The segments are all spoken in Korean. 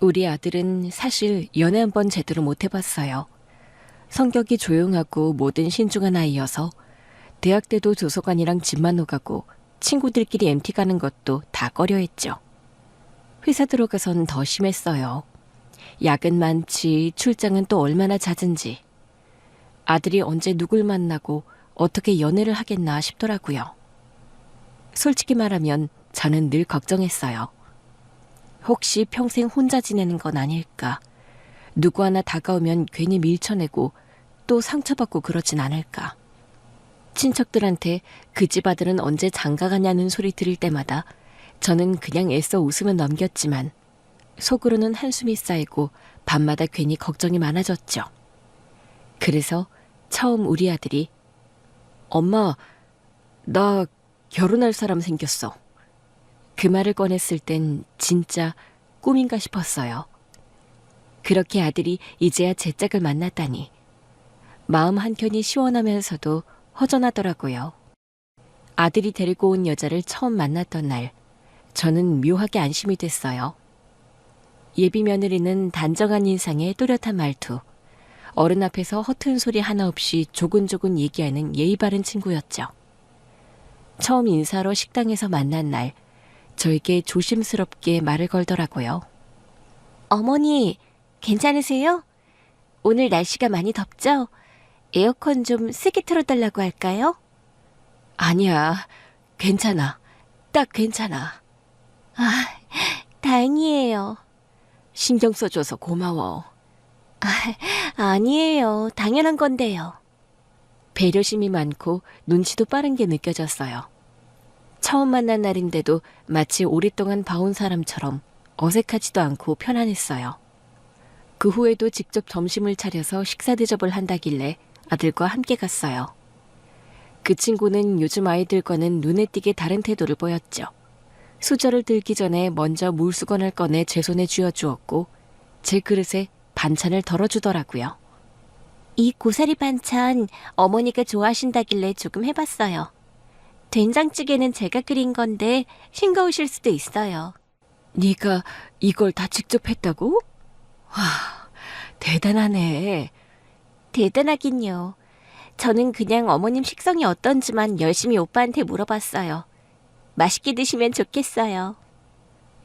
우리 아들은 사실 연애 한 번 제대로 못 해봤어요. 성격이 조용하고 뭐든 신중한 아이여서 대학 때도 도서관이랑 집만 오가고 친구들끼리 MT 가는 것도 다 꺼려했죠. 회사 들어가선 더 심했어요. 야근 많지, 출장은 또 얼마나 잦은지. 아들이 언제 누굴 만나고 어떻게 연애를 하겠나 싶더라고요. 솔직히 말하면 저는 늘 걱정했어요. 혹시 평생 혼자 지내는 건 아닐까? 누구 하나 다가오면 괜히 밀쳐내고 또 상처받고 그러진 않을까? 친척들한테 그 집 아들은 언제 장가가냐는 소리 들을 때마다 저는 그냥 애써 웃으며 넘겼지만 속으로는 한숨이 쌓이고 밤마다 괜히 걱정이 많아졌죠. 그래서 처음 우리 아들이 엄마, 나 결혼할 사람 생겼어. 그 말을 꺼냈을 땐 진짜 꿈인가 싶었어요. 그렇게 아들이 이제야 제 짝을 만났다니 마음 한켠이 시원하면서도 허전하더라고요. 아들이 데리고 온 여자를 처음 만났던 날 저는 묘하게 안심이 됐어요. 예비 며느리는 단정한 인상에 또렷한 말투, 어른 앞에서 허튼 소리 하나 없이 조근조근 얘기하는 예의 바른 친구였죠. 처음 인사로 식당에서 만난 날 저에게 조심스럽게 말을 걸더라고요. 어머니, 괜찮으세요? 오늘 날씨가 많이 덥죠? 에어컨 좀 세게 틀어달라고 할까요? 아니야, 괜찮아. 딱 괜찮아. 아, 다행이에요. 신경 써줘서 고마워. 아니에요. 당연한 건데요. 배려심이 많고 눈치도 빠른 게 느껴졌어요. 처음 만난 날인데도 마치 오랫동안 봐온 사람처럼 어색하지도 않고 편안했어요. 그 후에도 직접 점심을 차려서 식사 대접을 한다길래 아들과 함께 갔어요. 그 친구는 요즘 아이들과는 눈에 띄게 다른 태도를 보였죠. 수저를 들기 전에 먼저 물수건을 꺼내 제 손에 쥐어주었고 제 그릇에 반찬을 덜어주더라고요. 이 고사리 반찬 어머니가 좋아하신다길래 조금 해봤어요. 된장찌개는 제가 끓인 건데 싱거우실 수도 있어요. 네가 이걸 다 직접 했다고? 와, 대단하네. 대단하긴요. 저는 그냥 어머님 식성이 어떤지만 열심히 오빠한테 물어봤어요. 맛있게 드시면 좋겠어요.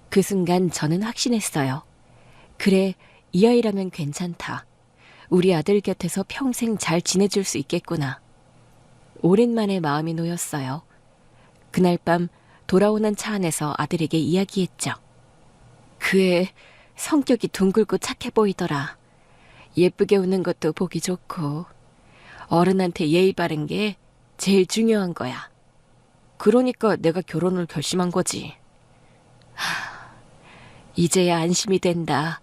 그 순간 저는 확신했어요. 그래, 이 아이라면 괜찮다. 우리 아들 곁에서 평생 잘 지내줄 수 있겠구나. 오랜만에 마음이 놓였어요. 그날 밤 돌아오는 차 안에서 아들에게 이야기했죠. 그 애 성격이 둥글고 착해 보이더라. 예쁘게 웃는 것도 보기 좋고 어른한테 예의 바른 게 제일 중요한 거야. 그러니까 내가 결혼을 결심한 거지. 이제야 안심이 된다.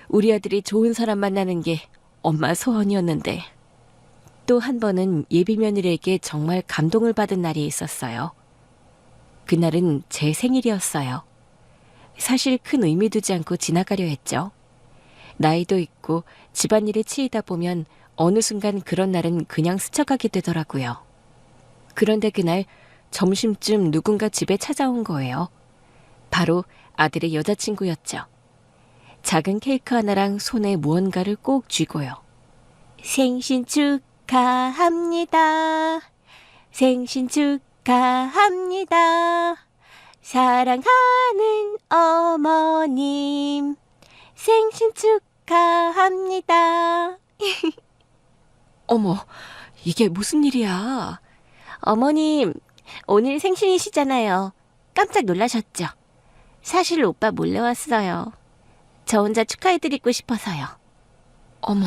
우리 아들이 좋은 사람 만나는 게 엄마 소원이었는데. 또 한 번은 예비 며느리에게 정말 감동을 받은 날이 있었어요. 그날은 제 생일이었어요. 사실 큰 의미 두지 않고 지나가려 했죠. 나이도 있고 집안일에 치이다 보면 어느 순간 그런 날은 그냥 스쳐가게 되더라고요. 그런데 그날 점심쯤 누군가 집에 찾아온 거예요. 바로 아들의 여자친구였죠. 작은 케이크 하나랑 손에 무언가를 꼭 쥐고요. 생신 축하합니다. 생신 축하합니다. 사랑하는 어머님. 생신 축하합니다. 어머, 이게 무슨 일이야? 어머님, 오늘 생신이시잖아요. 깜짝 놀라셨죠? 사실 오빠 몰래 왔어요. 저 혼자 축하해드리고 싶어서요. 어머,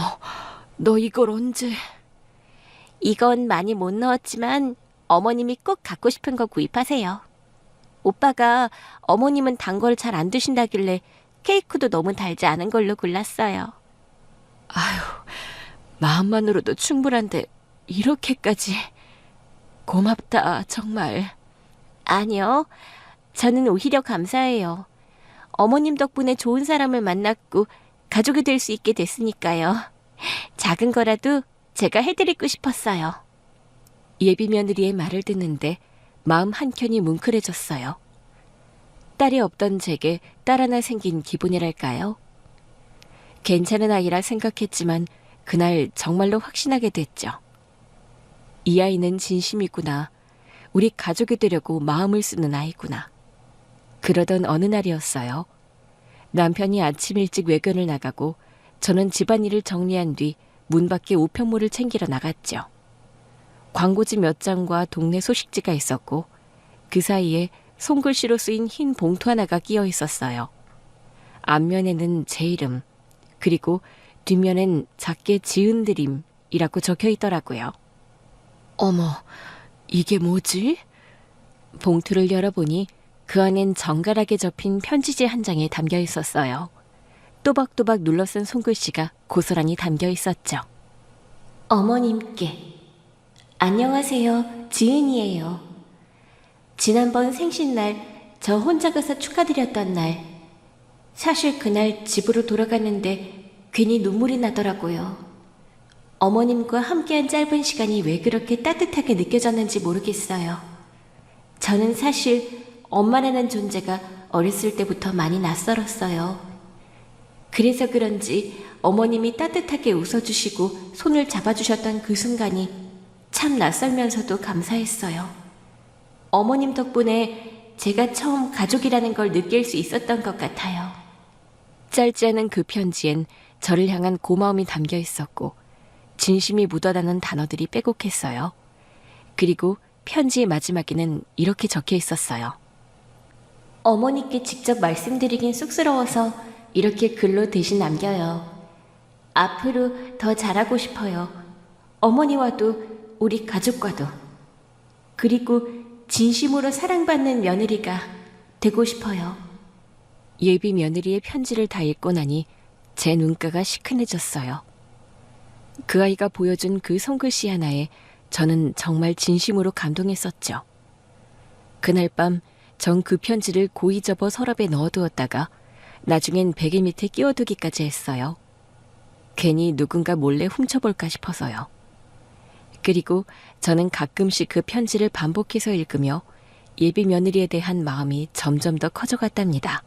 너 이걸 언제? 이건 많이 못 넣었지만 어머님이 꼭 갖고 싶은 거 구입하세요. 오빠가 어머님은 단 걸 잘 안 드신다길래 케이크도 너무 달지 않은 걸로 골랐어요. 아휴, 마음만으로도 충분한데 이렇게까지. 고맙다, 정말. 아니요, 저는 오히려 감사해요. 어머님 덕분에 좋은 사람을 만났고 가족이 될 수 있게 됐으니까요. 작은 거라도 제가 해드리고 싶었어요. 예비 며느리의 말을 듣는데 마음 한켠이 뭉클해졌어요. 딸이 없던 제게 딸 하나 생긴 기분이랄까요? 괜찮은 아이라 생각했지만 그날 정말로 확신하게 됐죠. 이 아이는 진심이구나. 우리 가족이 되려고 마음을 쓰는 아이구나. 그러던 어느 날이었어요. 남편이 아침 일찍 외근을 나가고 저는 집안일을 정리한 뒤 문 밖에 우편물을 챙기러 나갔죠. 광고지 몇 장과 동네 소식지가 있었고 그 사이에 손글씨로 쓰인 흰 봉투 하나가 끼어 있었어요. 앞면에는 제 이름, 그리고 뒷면엔 작게 지은드림이라고 적혀 있더라고요. 어머, 이게 뭐지? 봉투를 열어보니 그 안엔 정갈하게 접힌 편지지 한 장에 담겨 있었어요. 또박또박 눌러쓴 손글씨가 고스란히 담겨 있었죠. 어머님께. 안녕하세요. 지은이에요. 지난번 생신날 저 혼자 가서 축하드렸던 날, 사실 그날 집으로 돌아갔는데 괜히 눈물이 나더라고요. 어머님과 함께한 짧은 시간이 왜 그렇게 따뜻하게 느껴졌는지 모르겠어요. 저는 사실 엄마라는 존재가 어렸을 때부터 많이 낯설었어요. 그래서 그런지 어머님이 따뜻하게 웃어주시고 손을 잡아주셨던 그 순간이 참 낯설면서도 감사했어요. 어머님 덕분에 제가 처음 가족이라는 걸 느낄 수 있었던 것 같아요. 짧지 않은 그 편지엔 저를 향한 고마움이 담겨 있었고 진심이 묻어나는 단어들이 빼곡했어요. 그리고 편지의 마지막에는 이렇게 적혀 있었어요. 어머니께 직접 말씀드리긴 쑥스러워서 이렇게 글로 대신 남겨요. 앞으로 더 잘하고 싶어요. 어머니와도 우리 가족과도. 그리고 진심으로 사랑받는 며느리가 되고 싶어요. 예비 며느리의 편지를 다 읽고 나니 제 눈가가 시큰해졌어요. 그 아이가 보여준 그 손글씨 하나에 저는 정말 진심으로 감동했었죠. 그날 밤 전 그 편지를 고이 접어 서랍에 넣어두었다가 나중엔 베개 밑에 끼워두기까지 했어요. 괜히 누군가 몰래 훔쳐볼까 싶어서요. 그리고 저는 가끔씩 그 편지를 반복해서 읽으며 예비 며느리에 대한 마음이 점점 더 커져갔답니다.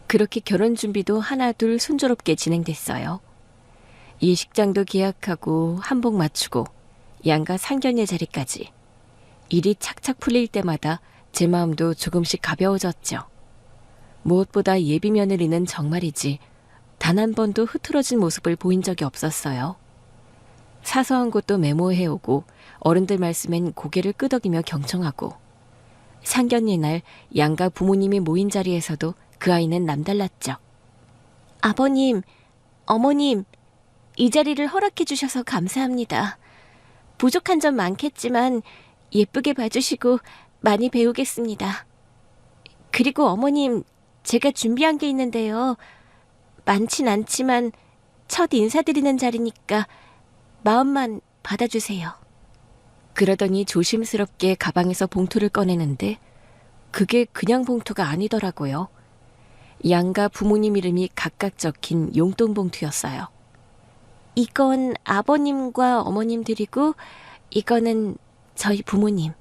그렇게 결혼 준비도 하나둘 순조롭게 진행됐어요. 예식장도 계약하고 한복 맞추고 양가 상견례 자리까지. 일이 착착 풀릴 때마다 제 마음도 조금씩 가벼워졌죠. 무엇보다 예비 며느리는 정말이지 단 한 번도 흐트러진 모습을 보인 적이 없었어요. 사소한 것도 메모해오고 어른들 말씀엔 고개를 끄덕이며 경청하고 상견례 날 양가 부모님이 모인 자리에서도 그 아이는 남달랐죠. 아버님, 어머님, 이 자리를 허락해 주셔서 감사합니다. 부족한 점 많겠지만 예쁘게 봐주시고 많이 배우겠습니다. 그리고 어머님, 제가 준비한 게 있는데요. 많진 않지만 첫 인사드리는 자리니까 마음만 받아주세요. 그러더니 조심스럽게 가방에서 봉투를 꺼내는데 그게 그냥 봉투가 아니더라고요. 양가 부모님 이름이 각각 적힌 용돈 봉투였어요. 이건 아버님과 어머님 드리고 이거는 저희 부모님.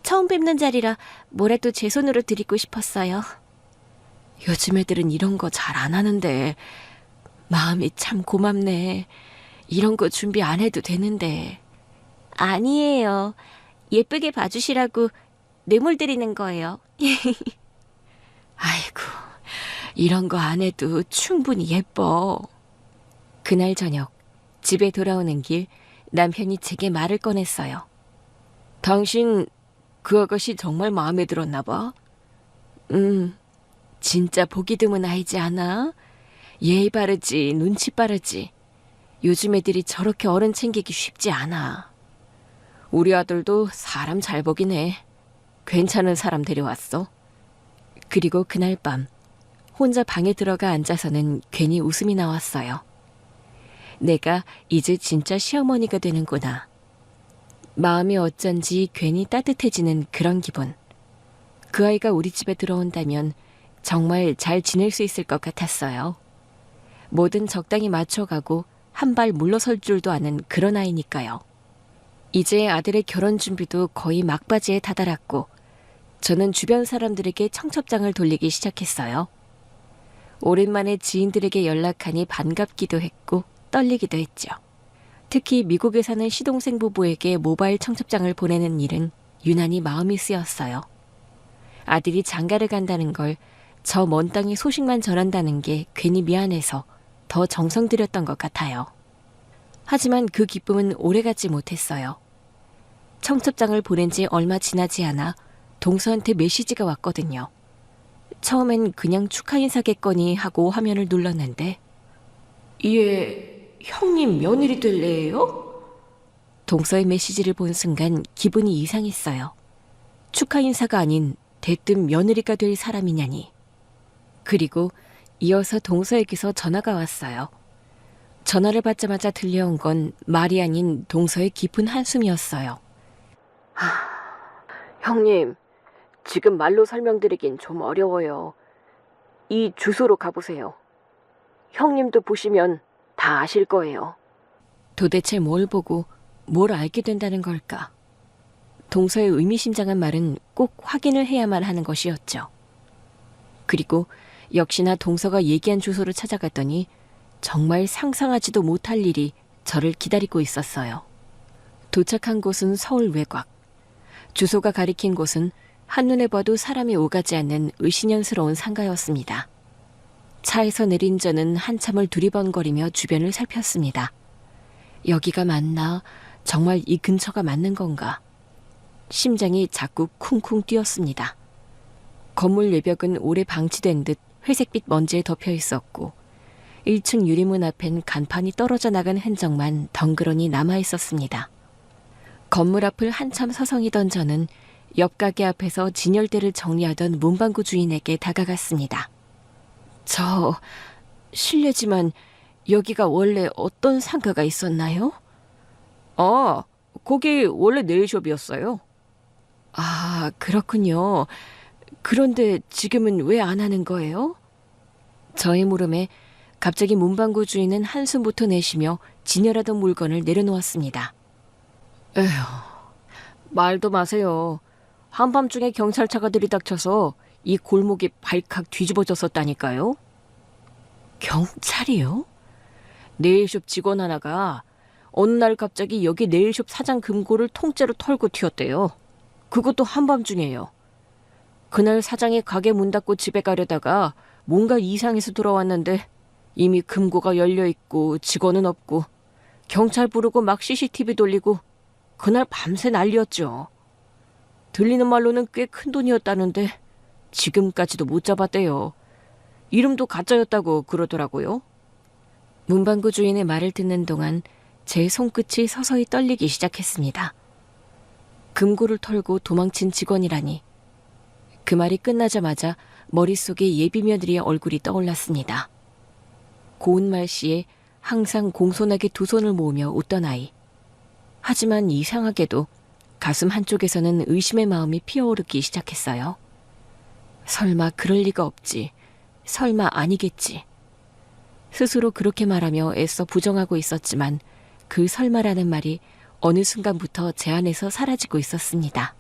처음 뵙는 자리라 뭐라도 제 손으로 드리고 싶었어요. 요즘 애들은 이런 거 잘 안 하는데 마음이 참 고맙네. 이런 거 준비 안 해도 되는데. 아니에요. 예쁘게 봐주시라고 뇌물 드리는 거예요. 아이고, 이런 거 안 해도 충분히 예뻐. 그날 저녁 집에 돌아오는 길 남편이 제게 말을 꺼냈어요. 당신 그 아가씨 정말 마음에 들었나 봐. 진짜 보기 드문 아이지 않아? 예의 바르지, 눈치 빠르지. 요즘 애들이 저렇게 어른 챙기기 쉽지 않아. 우리 아들도 사람 잘 보긴 해. 괜찮은 사람 데려왔어. 그리고 그날 밤 혼자 방에 들어가 앉아서는 괜히 웃음이 나왔어요. 내가 이제 진짜 시어머니가 되는구나. 마음이 어쩐지 괜히 따뜻해지는 그런 기분. 그 아이가 우리 집에 들어온다면 정말 잘 지낼 수 있을 것 같았어요. 뭐든 적당히 맞춰가고 한 발 물러설 줄도 아는 그런 아이니까요. 이제 아들의 결혼 준비도 거의 막바지에 다다랐고 저는 주변 사람들에게 청첩장을 돌리기 시작했어요. 오랜만에 지인들에게 연락하니 반갑기도 했고 떨리기도 했죠. 특히 미국에 사는 시동생 부부에게 모바일 청첩장을 보내는 일은 유난히 마음이 쓰였어요. 아들이 장가를 간다는 걸 저 먼 땅의 소식만 전한다는 게 괜히 미안해서 더 정성 들였던 것 같아요. 하지만 그 기쁨은 오래가지 못했어요. 청첩장을 보낸 지 얼마 지나지 않아 동서한테 메시지가 왔거든요. 처음엔 그냥 축하 인사겠거니 하고 화면을 눌렀는데 얘 형님 며느리 될래요? 동서의 메시지를 본 순간 기분이 이상했어요. 축하 인사가 아닌 대뜸 며느리가 될 사람이냐니. 그리고 이어서 동서에게서 전화가 왔어요. 전화를 받자마자 들려온 건 말이 아닌 동서의 깊은 한숨이었어요. 형님, 지금 말로 설명드리긴 좀 어려워요. 이 주소로 가보세요. 형님도 보시면 다 아실 거예요. 도대체 뭘 보고 뭘 알게 된다는 걸까? 동서의 의미심장한 말은 꼭 확인을 해야만 하는 것이었죠. 그리고 역시나 동서가 얘기한 주소를 찾아갔더니 정말 상상하지도 못할 일이 저를 기다리고 있었어요. 도착한 곳은 서울 외곽. 주소가 가리킨 곳은 한눈에 봐도 사람이 오가지 않는 의심스러운 상가였습니다. 차에서 내린 저는 한참을 두리번거리며 주변을 살폈습니다. 여기가 맞나? 정말 이 근처가 맞는 건가? 심장이 자꾸 쿵쿵 뛰었습니다. 건물 외벽은 오래 방치된 듯 회색빛 먼지에 덮여 있었고 1층 유리문 앞엔 간판이 떨어져 나간 흔적만 덩그러니 남아 있었습니다. 건물 앞을 한참 서성이던 저는 옆 가게 앞에서 진열대를 정리하던 문방구 주인에게 다가갔습니다. 저 실례지만 여기가 원래 어떤 상가가 있었나요? 아, 거기 원래 네일숍이었어요. 아, 그렇군요. 그런데 지금은 왜 안 하는 거예요? 저의 물음에 갑자기 문방구 주인은 한숨부터 내쉬며 진열하던 물건을 내려놓았습니다. 에휴, 말도 마세요. 한밤중에 경찰차가 들이닥쳐서 이 골목이 발칵 뒤집어졌었다니까요. 경찰이요? 네일숍 직원 하나가 어느 날 갑자기 여기 네일숍 사장 금고를 통째로 털고 튀었대요. 그것도 한밤중에요. 그날 사장이 가게 문 닫고 집에 가려다가 뭔가 이상해서 돌아왔는데 이미 금고가 열려있고 직원은 없고 경찰 부르고 막 CCTV 돌리고 그날 밤새 난리였죠. 들리는 말로는 꽤 큰 돈이었다는데 지금까지도 못 잡았대요. 이름도 가짜였다고 그러더라고요. 문방구 주인의 말을 듣는 동안 제 손끝이 서서히 떨리기 시작했습니다. 금고를 털고 도망친 직원이라니. 그 말이 끝나자마자 머릿속에 예비 며느리의 얼굴이 떠올랐습니다. 고운 말씨에 항상 공손하게 두 손을 모으며 웃던 아이. 하지만 이상하게도 가슴 한쪽에서는 의심의 마음이 피어오르기 시작했어요. 설마 그럴 리가 없지. 설마 아니겠지. 스스로 그렇게 말하며 애써 부정하고 있었지만 그 설마라는 말이 어느 순간부터 제 안에서 사라지고 있었습니다.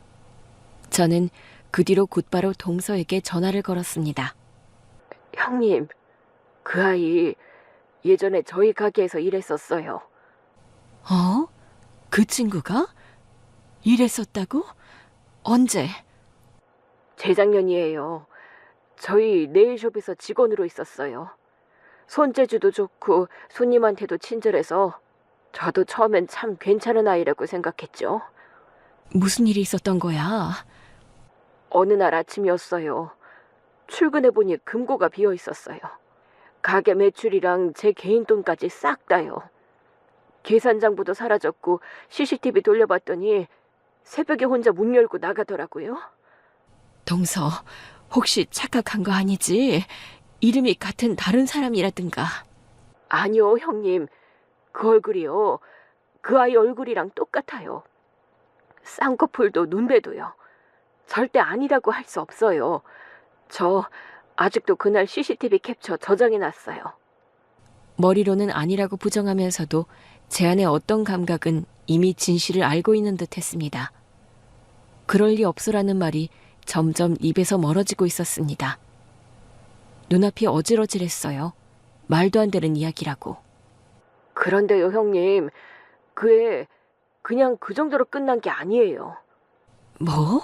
저는 그 뒤로 곧바로 동서에게 전화를 걸었습니다. 형님, 그 아이 예전에 저희 가게에서 일했었어요. 어? 그 친구가? 일했었다고? 언제? 재작년이에요. 저희 네일숍에서 직원으로 있었어요. 손재주도 좋고 손님한테도 친절해서 저도 처음엔 참 괜찮은 아이라고 생각했죠. 무슨 일이 있었던 거야? 어느 날 아침이었어요. 출근해보니 금고가 비어 있었어요. 가게 매출이랑 제 개인 돈까지 싹 다요. 계산장부도 사라졌고 CCTV 돌려봤더니 새벽에 혼자 문 열고 나가더라고요. 동서, 혹시 착각한 거 아니지? 이름이 같은 다른 사람이라든가. 아니요, 형님. 그 얼굴이요. 그 아이 얼굴이랑 똑같아요. 쌍꺼풀도 눈배도요. 절대 아니라고 할 수 없어요. 저 아직도 그날 CCTV 캡처 저장해놨어요. 머리로는 아니라고 부정하면서도 제 안의 어떤 감각은 이미 진실을 알고 있는 듯 했습니다. 그럴 리 없으라는 말이 점점 입에서 멀어지고 있었습니다. 눈앞이 어질어질했어요. 말도 안 되는 이야기라고. 그런데요, 형님. 그 애 그냥 그 정도로 끝난 게 아니에요. 뭐?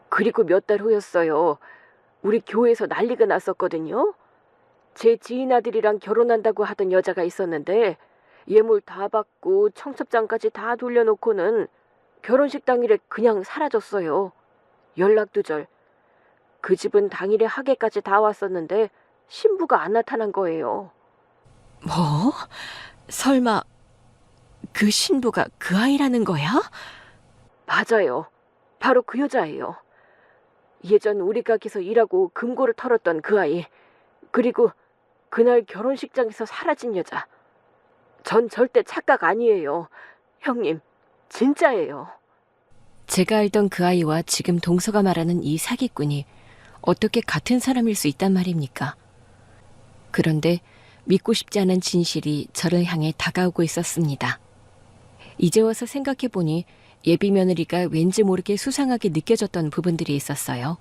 그리고 몇 달 후였어요. 우리 교회에서 난리가 났었거든요. 제 지인 아들이랑 결혼한다고 하던 여자가 있었는데 예물 다 받고 청첩장까지 다 돌려놓고는 결혼식 당일에 그냥 사라졌어요. 연락두절. 그 집은 당일에 하객까지 다 왔었는데 신부가 안 나타난 거예요. 뭐? 설마 그 신부가 그 아이라는 거야? 맞아요. 바로 그 여자예요. 예전 우리 가게에서 일하고 금고를 털었던 그 아이. 그리고 그날 결혼식장에서 사라진 여자. 전 절대 착각 아니에요. 형님, 진짜예요. 제가 알던 그 아이와 지금 동서가 말하는 이 사기꾼이 어떻게 같은 사람일 수 있단 말입니까? 그런데 믿고 싶지 않은 진실이 저를 향해 다가오고 있었습니다. 이제 와서 생각해보니 예비 며느리가 왠지 모르게 수상하게 느껴졌던 부분들이 있었어요.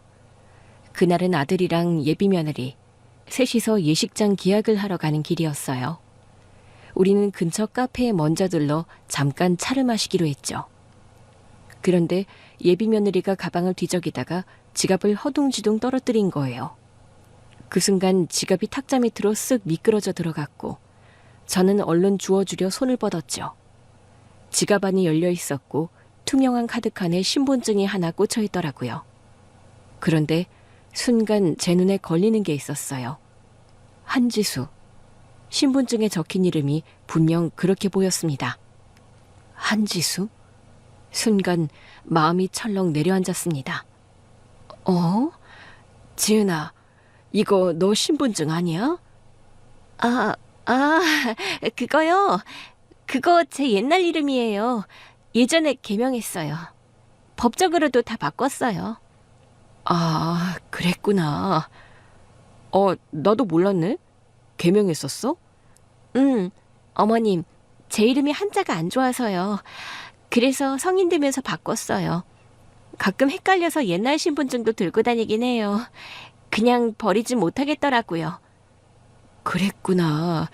그날은 아들이랑 예비 며느리, 셋이서 예식장 기약을 하러 가는 길이었어요. 우리는 근처 카페에 먼저 들러 잠깐 차를 마시기로 했죠. 그런데 예비 며느리가 가방을 뒤적이다가 지갑을 허둥지둥 떨어뜨린 거예요. 그 순간 지갑이 탁자 밑으로 쓱 미끄러져 들어갔고 저는 얼른 주워주려 손을 뻗었죠. 지갑 안이 열려 있었고 투명한 카드칸에 신분증이 하나 꽂혀 있더라고요. 그런데 순간 제 눈에 걸리는 게 있었어요. 한지수. 신분증에 적힌 이름이 분명 그렇게 보였습니다. 한지수? 순간 마음이 철렁 내려앉았습니다. 어? 지은아, 이거 너 신분증 아니야? 아, 그거요. 그거 제 옛날 이름이에요. 예전에 개명했어요. 법적으로도 다 바꿨어요. 아, 그랬구나. 나도 몰랐네. 개명했었어? 응, 어머님, 제 이름이 한자가 안 좋아서요. 그래서 성인 되면서 바꿨어요. 가끔 헷갈려서 옛날 신분증도 들고 다니긴 해요. 그냥 버리지 못하겠더라고요. 그랬구나.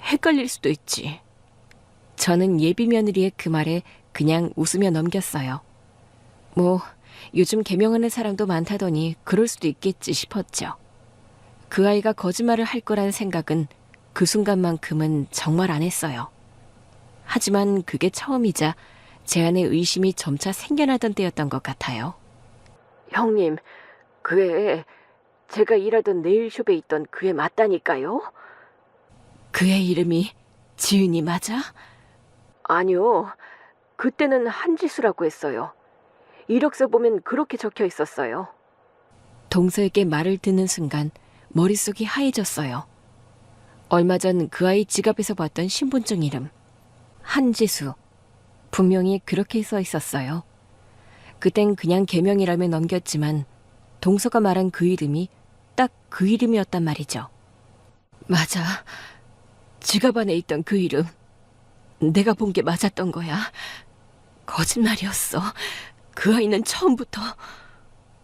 헷갈릴 수도 있지. 저는 예비 며느리의 그 말에 그냥 웃으며 넘겼어요. 뭐 요즘 개명하는 사람도 많다더니 그럴 수도 있겠지 싶었죠. 그 아이가 거짓말을 할 거라는 생각은 그 순간만큼은 정말 안 했어요. 하지만 그게 처음이자 제 안에 의심이 점차 생겨나던 때였던 것 같아요. 형님, 그 애 제가 일하던 네일숍에 있던 그 애 맞다니까요? 그의 이름이 지은이 맞아? 아니요. 그때는 한지수라고 했어요. 이력서 보면 그렇게 적혀 있었어요. 동서에게 말을 듣는 순간 머릿속이 하얘졌어요. 얼마 전 그 아이 지갑에서 봤던 신분증 이름. 한지수. 분명히 그렇게 써 있었어요. 그땐 그냥 개명이라며 넘겼지만 동서가 말한 그 이름이 딱 그 이름이었단 말이죠. 맞아. 지갑 안에 있던 그 이름. 내가 본 게 맞았던 거야. 거짓말이었어. 그 아이는 처음부터.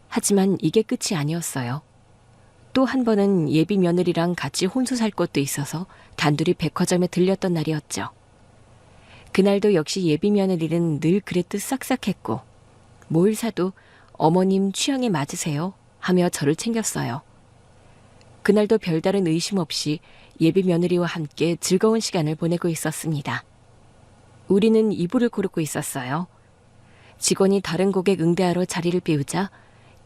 하지만 이게 끝이 아니었어요. 또 한 번은 예비 며느리랑 같이 혼수 살 곳도 있어서 단둘이 백화점에 들렸던 날이었죠. 그날도 역시 예비 며느리는 늘 그랬듯 싹싹했고 뭘 사도 어머님 취향에 맞으세요 하며 저를 챙겼어요. 그날도 별다른 의심 없이 예비 며느리와 함께 즐거운 시간을 보내고 있었습니다. 우리는 이불을 고르고 있었어요. 직원이 다른 고객 응대하러 자리를 비우자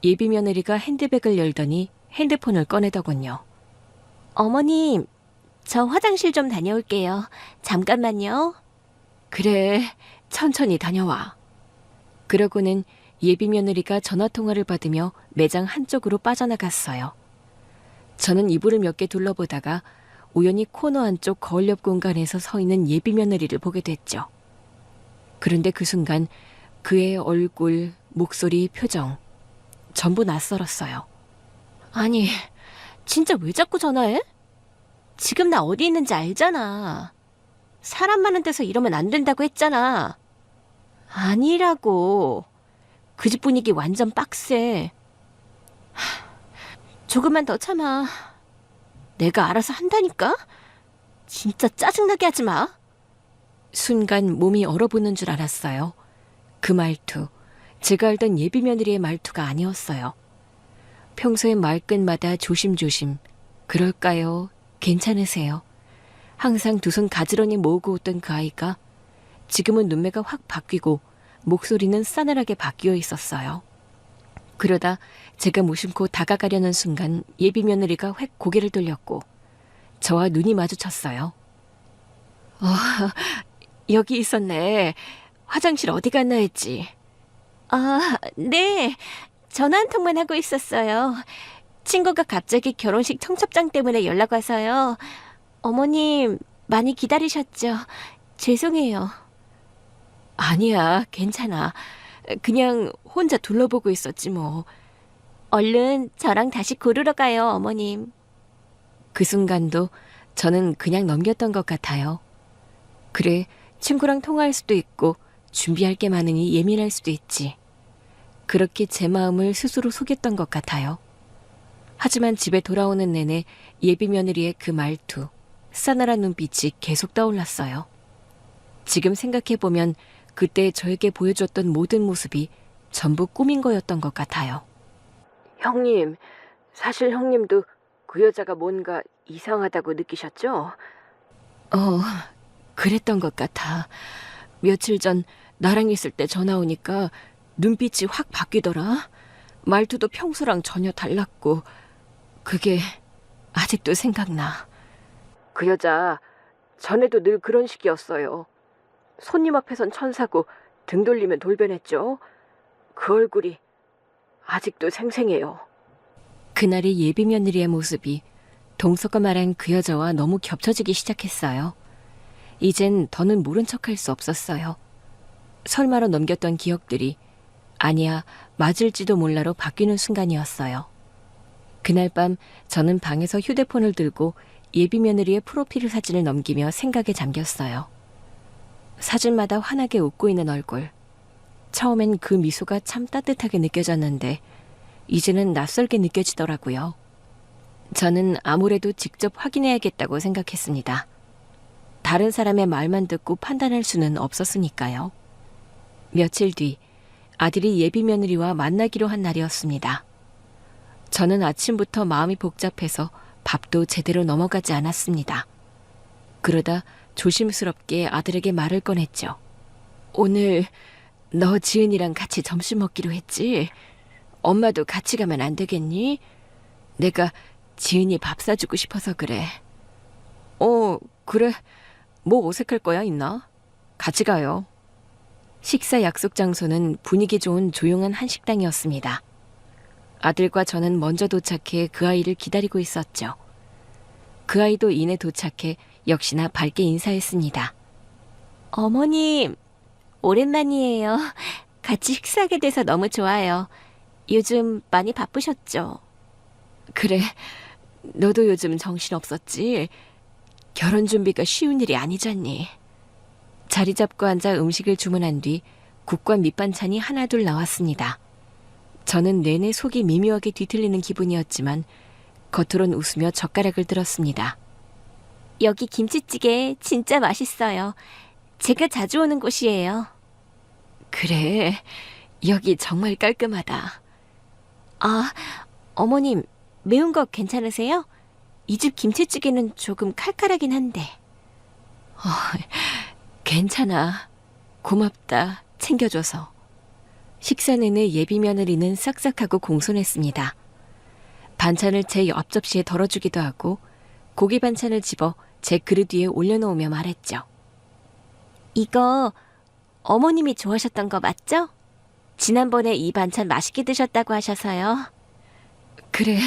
예비 며느리가 핸드백을 열더니 핸드폰을 꺼내더군요. 어머님, 저 화장실 좀 다녀올게요. 잠깐만요. 그래, 천천히 다녀와. 그러고는 예비 며느리가 전화통화를 받으며 매장 한쪽으로 빠져나갔어요. 저는 이불을 몇 개 둘러보다가 우연히 코너 안쪽 거울 옆 공간에서 서 있는 예비 며느리를 보게 됐죠. 그런데 그 순간 그의 얼굴, 목소리, 표정 전부 낯설었어요. 아니, 진짜 왜 자꾸 전화해? 지금 나 어디 있는지 알잖아. 사람 많은 데서 이러면 안 된다고 했잖아. 아니라고. 그 집 분위기 완전 빡세. 조금만 더 참아. 내가 알아서 한다니까? 진짜 짜증나게 하지 마. 순간 몸이 얼어붙는 줄 알았어요. 그 말투, 제가 알던 예비 며느리의 말투가 아니었어요. 평소에 말끝마다 조심조심, 그럴까요? 괜찮으세요? 항상 두 손 가지런히 모으고 오던 그 아이가 지금은 눈매가 확 바뀌고 목소리는 싸늘하게 바뀌어 있었어요. 그러다 제가 무심코 다가가려는 순간 예비 며느리가 획 고개를 돌렸고 저와 눈이 마주쳤어요. 여기 있었네. 화장실 어디 갔나 했지. 아, 네. 전화 한 통만 하고 있었어요. 친구가 갑자기 결혼식 청첩장 때문에 연락 와서요. 어머님, 많이 기다리셨죠? 죄송해요. 아니야, 괜찮아. 그냥 혼자 둘러보고 있었지 뭐. 얼른 저랑 다시 고르러 가요, 어머님. 그 순간도 저는 그냥 넘겼던 것 같아요. 그래, 친구랑 통화할 수도 있고 준비할 게 많으니 예민할 수도 있지. 그렇게 제 마음을 스스로 속였던 것 같아요. 하지만 집에 돌아오는 내내 예비 며느리의 그 말투, 싸늘한 눈빛이 계속 떠올랐어요. 지금 생각해보면 그때 저에게 보여줬던 모든 모습이 전부 꿈인 거였던 것 같아요. 형님, 사실 형님도 그 여자가 뭔가 이상하다고 느끼셨죠? 그랬던 것 같아. 며칠 전 나랑 있을 때 전화 오니까 눈빛이 확 바뀌더라. 말투도 평소랑 전혀 달랐고 그게 아직도 생각나. 그 여자 전에도 늘 그런 식이었어요. 손님 앞에선 천사고 등 돌리면 돌변했죠. 그 얼굴이 아직도 생생해요. 그날의 예비 며느리의 모습이 동서가 말한 그 여자와 너무 겹쳐지기 시작했어요. 이젠 더는 모른 척할 수 없었어요. 설마로 넘겼던 기억들이 아니야 맞을지도 몰라로 바뀌는 순간이었어요. 그날 밤 저는 방에서 휴대폰을 들고 예비 며느리의 프로필 사진을 넘기며 생각에 잠겼어요. 사진마다 환하게 웃고 있는 얼굴. 처음엔 그 미소가 참 따뜻하게 느껴졌는데 이제는 낯설게 느껴지더라고요. 저는 아무래도 직접 확인해야겠다고 생각했습니다. 다른 사람의 말만 듣고 판단할 수는 없었으니까요. 며칠 뒤 아들이 예비 며느리와 만나기로 한 날이었습니다. 저는 아침부터 마음이 복잡해서 밥도 제대로 넘어가지 않았습니다. 그러다 조심스럽게 아들에게 말을 꺼냈죠. 오늘 너 지은이랑 같이 점심 먹기로 했지? 엄마도 같이 가면 안 되겠니? 내가 지은이 밥 사주고 싶어서 그래. 그래. 뭐 어색할 거야 있나? 같이 가요. 식사 약속 장소는 분위기 좋은 조용한 한식당이었습니다. 아들과 저는 먼저 도착해 그 아이를 기다리고 있었죠. 그 아이도 이내 도착해 역시나 밝게 인사했습니다. 어머님, 오랜만이에요. 같이 식사하게 돼서 너무 좋아요. 요즘 많이 바쁘셨죠? 그래, 너도 요즘 정신없었지? 결혼 준비가 쉬운 일이 아니잖니. 자리 잡고 앉아 음식을 주문한 뒤 국과 밑반찬이 하나둘 나왔습니다. 저는 내내 속이 미묘하게 뒤틀리는 기분이었지만 겉으론 웃으며 젓가락을 들었습니다. 여기 김치찌개 진짜 맛있어요. 제가 자주 오는 곳이에요. 그래, 여기 정말 깔끔하다. 아, 어머님, 매운 거 괜찮으세요? 이 집 김치찌개는 조금 칼칼하긴 한데. 괜찮아. 고맙다. 챙겨줘서. 식사 내내 예비 며느리는 싹싹하고 공손했습니다. 반찬을 제 옆 접시에 덜어주기도 하고 고기 반찬을 집어 제 그릇 위에 올려놓으며 말했죠. 이거 어머님이 좋아하셨던 거 맞죠? 지난번에 이 반찬 맛있게 드셨다고 하셔서요. 그래,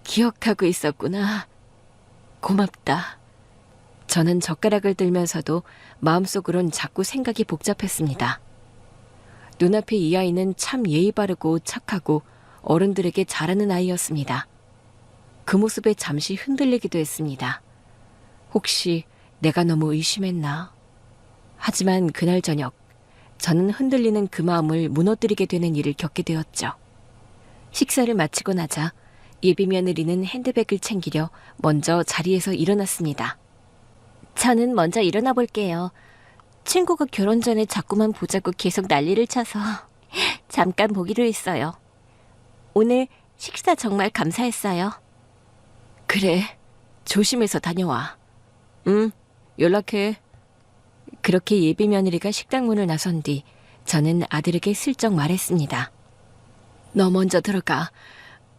기억하고 있었구나. 고맙다. 저는 젓가락을 들면서도 마음속으론 자꾸 생각이 복잡했습니다. 눈앞에 이 아이는 참 예의 바르고 착하고 어른들에게 잘하는 아이였습니다. 그 모습에 잠시 흔들리기도 했습니다. 혹시 내가 너무 의심했나? 하지만 그날 저녁 저는 흔들리는 그 마음을 무너뜨리게 되는 일을 겪게 되었죠. 식사를 마치고 나자 예비 며느리는 핸드백을 챙기려 먼저 자리에서 일어났습니다. 저는 먼저 일어나 볼게요. 친구가 결혼 전에 자꾸만 보자고 계속 난리를 쳐서 잠깐 보기로 했어요. 오늘 식사 정말 감사했어요. 그래, 조심해서 다녀와. 응, 연락해. 그렇게 예비 며느리가 식당 문을 나선 뒤 저는 아들에게 슬쩍 말했습니다. 너 먼저 들어가.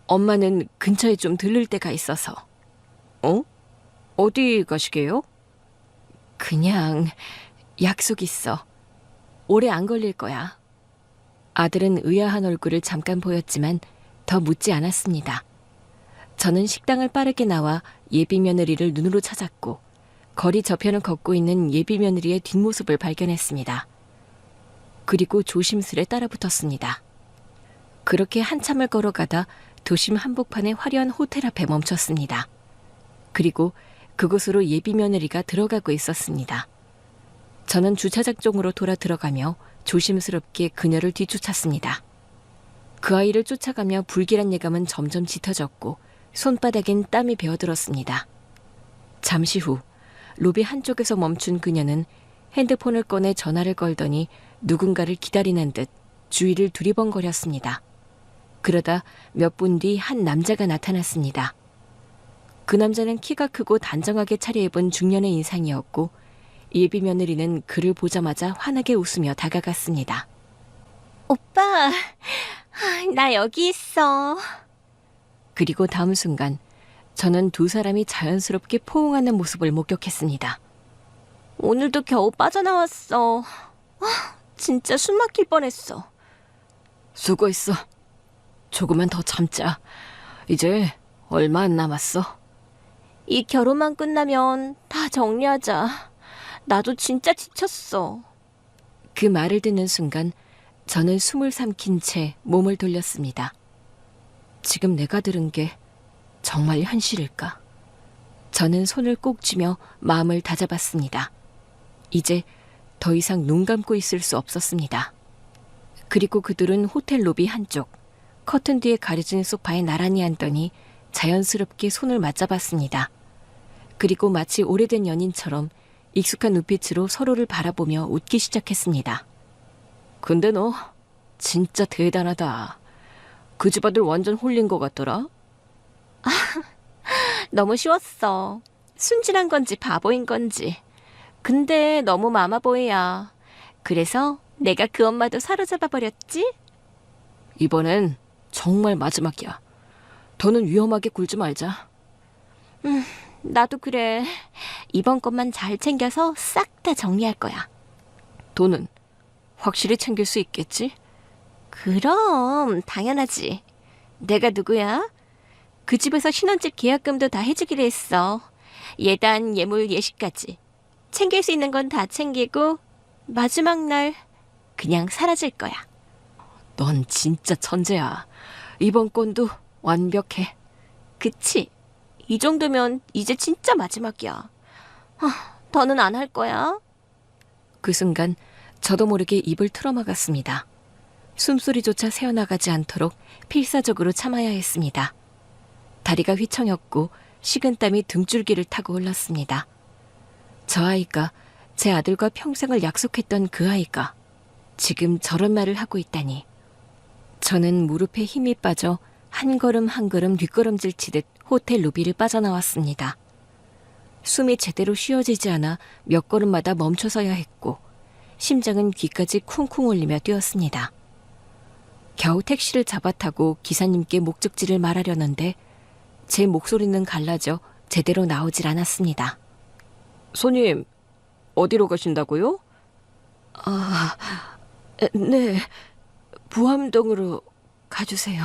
엄마는 근처에 좀 들를 데가 있어서. 어? 어디 가시게요? 그냥 약속 있어. 오래 안 걸릴 거야. 아들은 의아한 얼굴을 잠깐 보였지만 더 묻지 않았습니다. 저는 식당을 빠르게 나와 예비 며느리를 눈으로 찾았고 거리 저편을 걷고 있는 예비 며느리의 뒷모습을 발견했습니다. 그리고 조심스레 따라붙었습니다. 그렇게 한참을 걸어가다 도심 한복판의 화려한 호텔 앞에 멈췄습니다. 그리고 그곳으로 예비 며느리가 들어가고 있었습니다. 저는 주차장 쪽으로 돌아 들어가며 조심스럽게 그녀를 뒤쫓았습니다. 그 아이를 쫓아가며 불길한 예감은 점점 짙어졌고 손바닥엔 땀이 배어들었습니다. 잠시 후 로비 한쪽에서 멈춘 그녀는 핸드폰을 꺼내 전화를 걸더니 누군가를 기다리는 듯 주위를 두리번거렸습니다. 그러다 몇 분 뒤 한 남자가 나타났습니다. 그 남자는 키가 크고 단정하게 차려입은 중년의 인상이었고 예비 며느리는 그를 보자마자 환하게 웃으며 다가갔습니다. 오빠, 나 여기 있어. 그리고 다음 순간 저는 두 사람이 자연스럽게 포옹하는 모습을 목격했습니다. 오늘도 겨우 빠져나왔어. 진짜 숨 막힐 뻔했어. 수고했어. 조금만 더 참자. 이제 얼마 안 남았어. 이 결혼만 끝나면 다 정리하자. 나도 진짜 지쳤어. 그 말을 듣는 순간 저는 숨을 삼킨 채 몸을 돌렸습니다. 지금 내가 들은 게 정말 현실일까? 저는 손을 꼭 쥐며 마음을 다잡았습니다. 이제 더 이상 눈 감고 있을 수 없었습니다. 그리고 그들은 호텔 로비 한쪽, 커튼 뒤에 가려진 소파에 나란히 앉더니 자연스럽게 손을 맞잡았습니다. 그리고 마치 오래된 연인처럼 익숙한 눈빛으로 서로를 바라보며 웃기 시작했습니다. 근데 너 진짜 대단하다. 그 집 아들 완전 홀린 것 같더라. 너무 쉬웠어. 순진한 건지 바보인 건지. 근데 너무 마마보이야. 그래서 내가 그 엄마도 사로잡아 버렸지? 이번엔 정말 마지막이야. 더는 위험하게 굴지 말자. 나도 그래. 이번 것만 잘 챙겨서 싹 다 정리할 거야. 돈은 확실히 챙길 수 있겠지? 그럼 당연하지. 내가 누구야? 그 집에서 신혼집 계약금도 다 해주기로 했어. 예단, 예물, 예식까지. 챙길 수 있는 건 다 챙기고 마지막 날 그냥 사라질 거야. 넌 진짜 천재야. 이번 건도 완벽해. 그치? 이 정도면 이제 진짜 마지막이야. 더는 안 할 거야. 그 순간 저도 모르게 입을 틀어막았습니다. 숨소리조차 새어나가지 않도록 필사적으로 참아야 했습니다. 다리가 휘청였고 식은땀이 등줄기를 타고 흘렀습니다. 저 아이가 제 아들과 평생을 약속했던 그 아이가 지금 저런 말을 하고 있다니. 저는 무릎에 힘이 빠져 한 걸음 한 걸음 뒷걸음질 치듯 호텔 로비를 빠져나왔습니다. 숨이 제대로 쉬어지지 않아 몇 걸음마다 멈춰서야 했고 심장은 귀까지 쿵쿵 울리며 뛰었습니다. 겨우 택시를 잡아타고 기사님께 목적지를 말하려는데 제 목소리는 갈라져 제대로 나오질 않았습니다. 손님, 어디로 가신다고요? 네, 부암동으로 가주세요.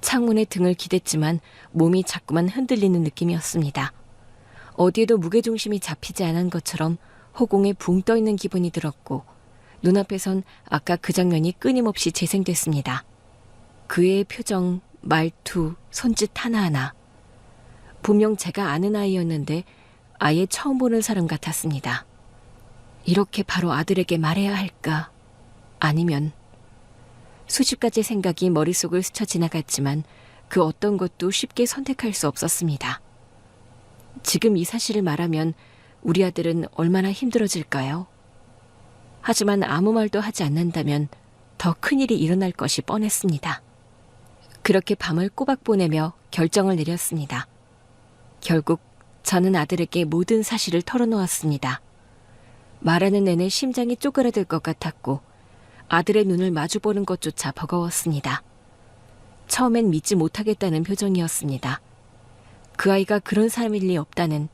창문에 등을 기댔지만 몸이 자꾸만 흔들리는 느낌이었습니다. 어디에도 무게중심이 잡히지 않은 것처럼 허공에 붕 떠있는 기분이 들었고 눈앞에선 아까 그 장면이 끊임없이 재생됐습니다. 그의 표정, 말투, 손짓 하나하나. 분명 제가 아는 아이였는데 아예 처음 보는 사람 같았습니다. 이렇게 바로 아들에게 말해야 할까? 아니면 수십 가지 생각이 머릿속을 스쳐 지나갔지만 그 어떤 것도 쉽게 선택할 수 없었습니다. 지금 이 사실을 말하면 우리 아들은 얼마나 힘들어질까요? 하지만 아무 말도 하지 않는다면 더 큰일이 일어날 것이 뻔했습니다. 그렇게 밤을 꼬박 보내며 결정을 내렸습니다. 결국 저는 아들에게 모든 사실을 털어놓았습니다. 말하는 내내 심장이 쪼그라들 것 같았고 아들의 눈을 마주보는 것조차 버거웠습니다. 처음엔 믿지 못하겠다는 표정이었습니다. 그 아이가 그런 사람일 리 없다는,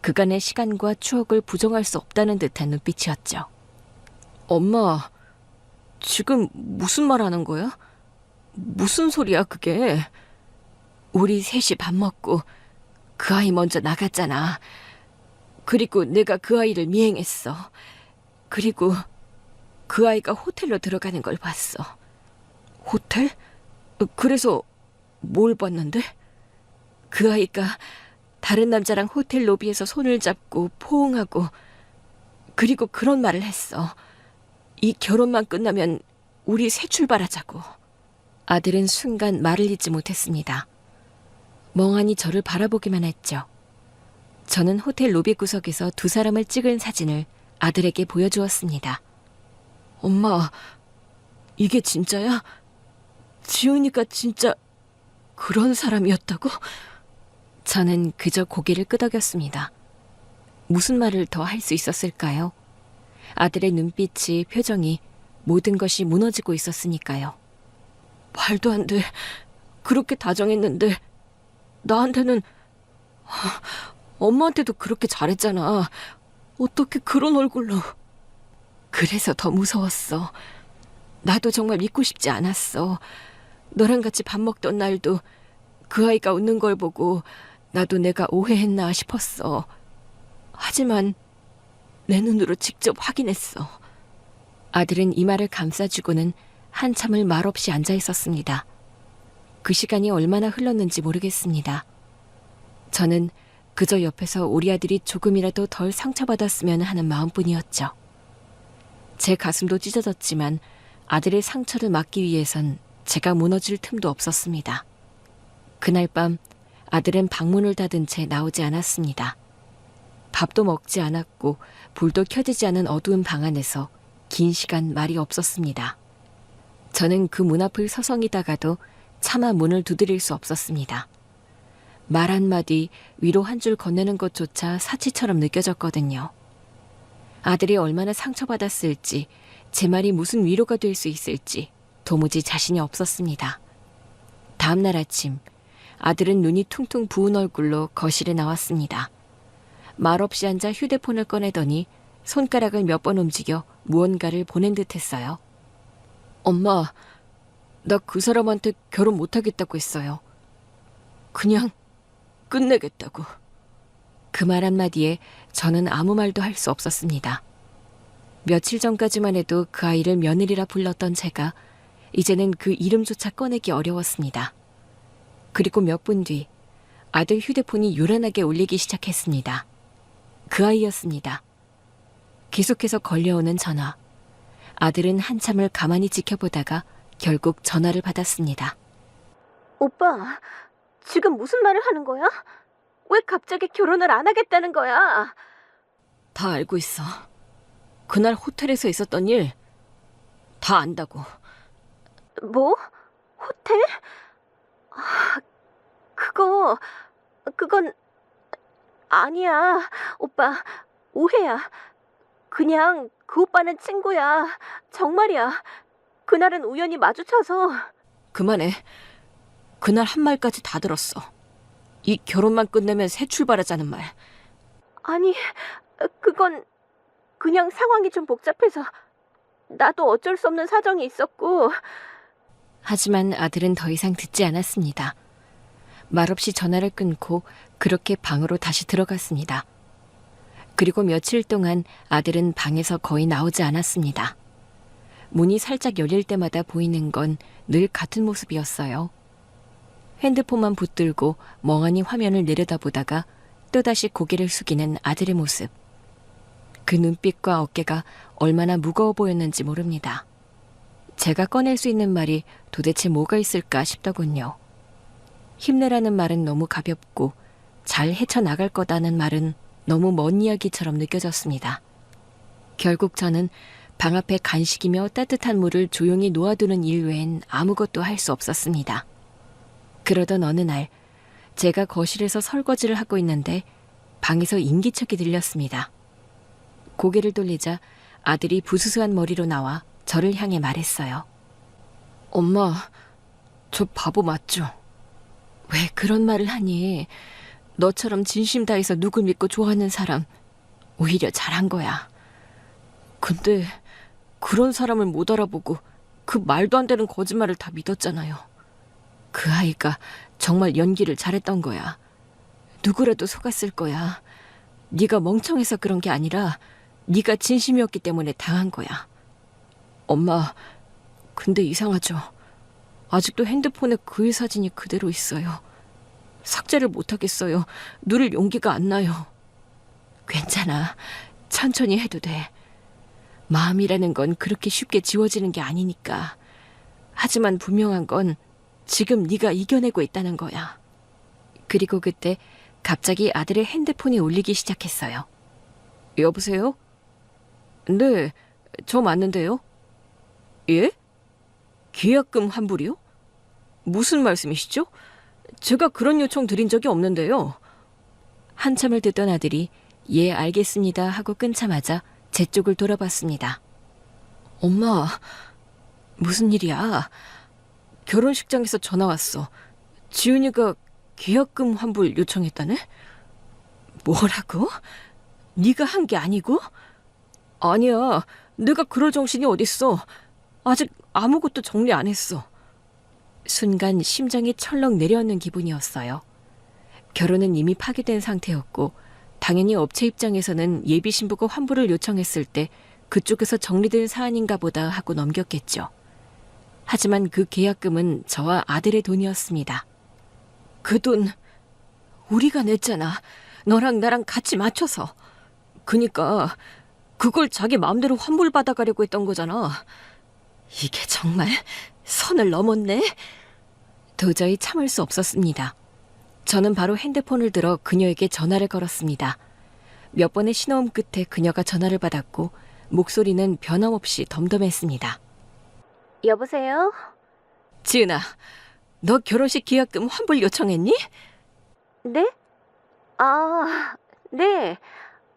그간의 시간과 추억을 부정할 수 없다는 듯한 눈빛이었죠. 엄마, 지금 무슨 말 하는 거야? 무슨 소리야 그게? 우리 셋이 밥 먹고 그 아이 먼저 나갔잖아. 그리고 내가 그 아이를 미행했어. 그리고 그 아이가 호텔로 들어가는 걸 봤어. 호텔? 그래서 뭘 봤는데? 그 아이가 다른 남자랑 호텔 로비에서 손을 잡고 포옹하고, 그리고 그런 말을 했어. 이 결혼만 끝나면 우리 새 출발하자고. 아들은 순간 말을 잇지 못했습니다. 멍하니 저를 바라보기만 했죠. 저는 호텔 로비 구석에서 두 사람을 찍은 사진을 아들에게 보여주었습니다. 엄마, 이게 진짜야? 지훈이가 진짜 그런 사람이었다고? 저는 그저 고개를 끄덕였습니다. 무슨 말을 더 할 수 있었을까요? 아들의 눈빛이, 표정이, 모든 것이 무너지고 있었으니까요. 말도 안 돼. 그렇게 다정했는데 나한테는, 엄마한테도 그렇게 잘했잖아. 어떻게 그런 얼굴로. 그래서 더 무서웠어. 나도 정말 믿고 싶지 않았어. 너랑 같이 밥 먹던 날도 그 아이가 웃는 걸 보고 나도 내가 오해했나 싶었어. 하지만 내 눈으로 직접 확인했어. 아들은 이마를 감싸주고는 한참을 말없이 앉아 있었습니다. 그 시간이 얼마나 흘렀는지 모르겠습니다. 저는 그저 옆에서 우리 아들이 조금이라도 덜 상처받았으면 하는 마음뿐이었죠. 제 가슴도 찢어졌지만 아들의 상처를 막기 위해선 제가 무너질 틈도 없었습니다. 그날 밤 아들은 방문을 닫은 채 나오지 않았습니다. 밥도 먹지 않았고 불도 켜지지 않은 어두운 방 안에서 긴 시간 말이 없었습니다. 저는 그 문 앞을 서성이다가도 차마 문을 두드릴 수 없었습니다. 말 한마디, 위로 한 줄 건네는 것조차 사치처럼 느껴졌거든요. 아들이 얼마나 상처받았을지, 제 말이 무슨 위로가 될 수 있을지 도무지 자신이 없었습니다. 다음 날 아침, 아들은 눈이 퉁퉁 부은 얼굴로 거실에 나왔습니다. 말없이 앉아 휴대폰을 꺼내더니 손가락을 몇 번 움직여 무언가를 보낸 듯 했어요. 엄마, 나 그 사람한테 결혼 못하겠다고 했어요. 그냥 끝내겠다고. 그 말 한마디에 저는 아무 말도 할 수 없었습니다. 며칠 전까지만 해도 그 아이를 며느리라 불렀던 제가 이제는 그 이름조차 꺼내기 어려웠습니다. 그리고 몇 분 뒤 아들 휴대폰이 요란하게 울리기 시작했습니다. 그 아이였습니다. 계속해서 걸려오는 전화. 아들은 한참을 가만히 지켜보다가 결국 전화를 받았습니다. 오빠, 지금 무슨 말을 하는 거야? 왜 갑자기 결혼을 안 하겠다는 거야? 다 알고 있어. 그날 호텔에서 있었던 일 다 안다고. 뭐? 호텔? 그건 아니야. 오빠, 오해야. 그냥 그 오빠는 친구야. 정말이야. 그날은 우연히 마주쳐서. 그만해. 그날 한 말까지 다 들었어. 이 결혼만 끝내면 새 출발하자는 말. 아니, 그건 그냥 상황이 좀 복잡해서 나도 어쩔 수 없는 사정이 있었고. 하지만 아들은 더 이상 듣지 않았습니다. 말없이 전화를 끊고 그렇게 방으로 다시 들어갔습니다. 그리고 며칠 동안 아들은 방에서 거의 나오지 않았습니다. 문이 살짝 열릴 때마다 보이는 건 늘 같은 모습이었어요. 핸드폰만 붙들고 멍하니 화면을 내려다보다가 또다시 고개를 숙이는 아들의 모습. 그 눈빛과 어깨가 얼마나 무거워 보였는지 모릅니다. 제가 꺼낼 수 있는 말이 도대체 뭐가 있을까 싶더군요. 힘내라는 말은 너무 가볍고 잘 헤쳐나갈 거다는 말은 너무 먼 이야기처럼 느껴졌습니다. 결국 저는 방 앞에 간식이며 따뜻한 물을 조용히 놓아두는 일 외엔 아무것도 할 수 없었습니다. 그러던 어느 날 제가 거실에서 설거지를 하고 있는데 방에서 인기척이 들렸습니다. 고개를 돌리자 아들이 부스스한 머리로 나와 저를 향해 말했어요. 엄마, 저 바보 맞죠? 왜 그런 말을 하니? 너처럼 진심 다해서 누굴 믿고 좋아하는 사람 오히려 잘한 거야. 근데 그런 사람을 못 알아보고 그 말도 안 되는 거짓말을 다 믿었잖아요. 그 아이가 정말 연기를 잘했던 거야. 누구라도 속았을 거야. 네가 멍청해서 그런 게 아니라 네가 진심이었기 때문에 당한 거야. 엄마, 근데 이상하죠? 아직도 핸드폰에 그의 사진이 그대로 있어요. 삭제를 못하겠어요. 누를 용기가 안 나요. 괜찮아. 천천히 해도 돼. 마음이라는 건 그렇게 쉽게 지워지는 게 아니니까. 하지만 분명한 건 지금 네가 이겨내고 있다는 거야. 그리고 그때 갑자기 아들의 핸드폰이 울리기 시작했어요. 여보세요? 네, 저 맞는데요. 예? 계약금 환불이요? 무슨 말씀이시죠? 제가 그런 요청 드린 적이 없는데요. 한참을 듣던 아들이 예, 알겠습니다 하고 끊자마자 제 쪽을 돌아봤습니다. 엄마, 무슨 일이야? 결혼식장에서 전화 왔어. 지훈이가 계약금 환불 요청했다네? 뭐라고? 네가 한 게 아니고? 아니야, 내가 그럴 정신이 어딨어. 아직 아무것도 정리 안 했어. 순간 심장이 철렁 내려앉는 기분이었어요. 결혼은 이미 파기된 상태였고 당연히 업체 입장에서는 예비 신부가 환불을 요청했을 때 그쪽에서 정리된 사안인가 보다 하고 넘겼겠죠. 하지만 그 계약금은 저와 아들의 돈이었습니다. 그 돈 우리가 냈잖아. 너랑 나랑 같이 맞춰서. 그니까 그걸 자기 마음대로 환불받아가려고 했던 거잖아. 이게 정말 선을 넘었네. 도저히 참을 수 없었습니다. 저는 바로 핸드폰을 들어 그녀에게 전화를 걸었습니다. 몇 번의 신호음 끝에 그녀가 전화를 받았고 목소리는 변함없이 덤덤했습니다. 여보세요? 지은아, 너 결혼식 기약금 환불 요청했니? 네? 아, 네.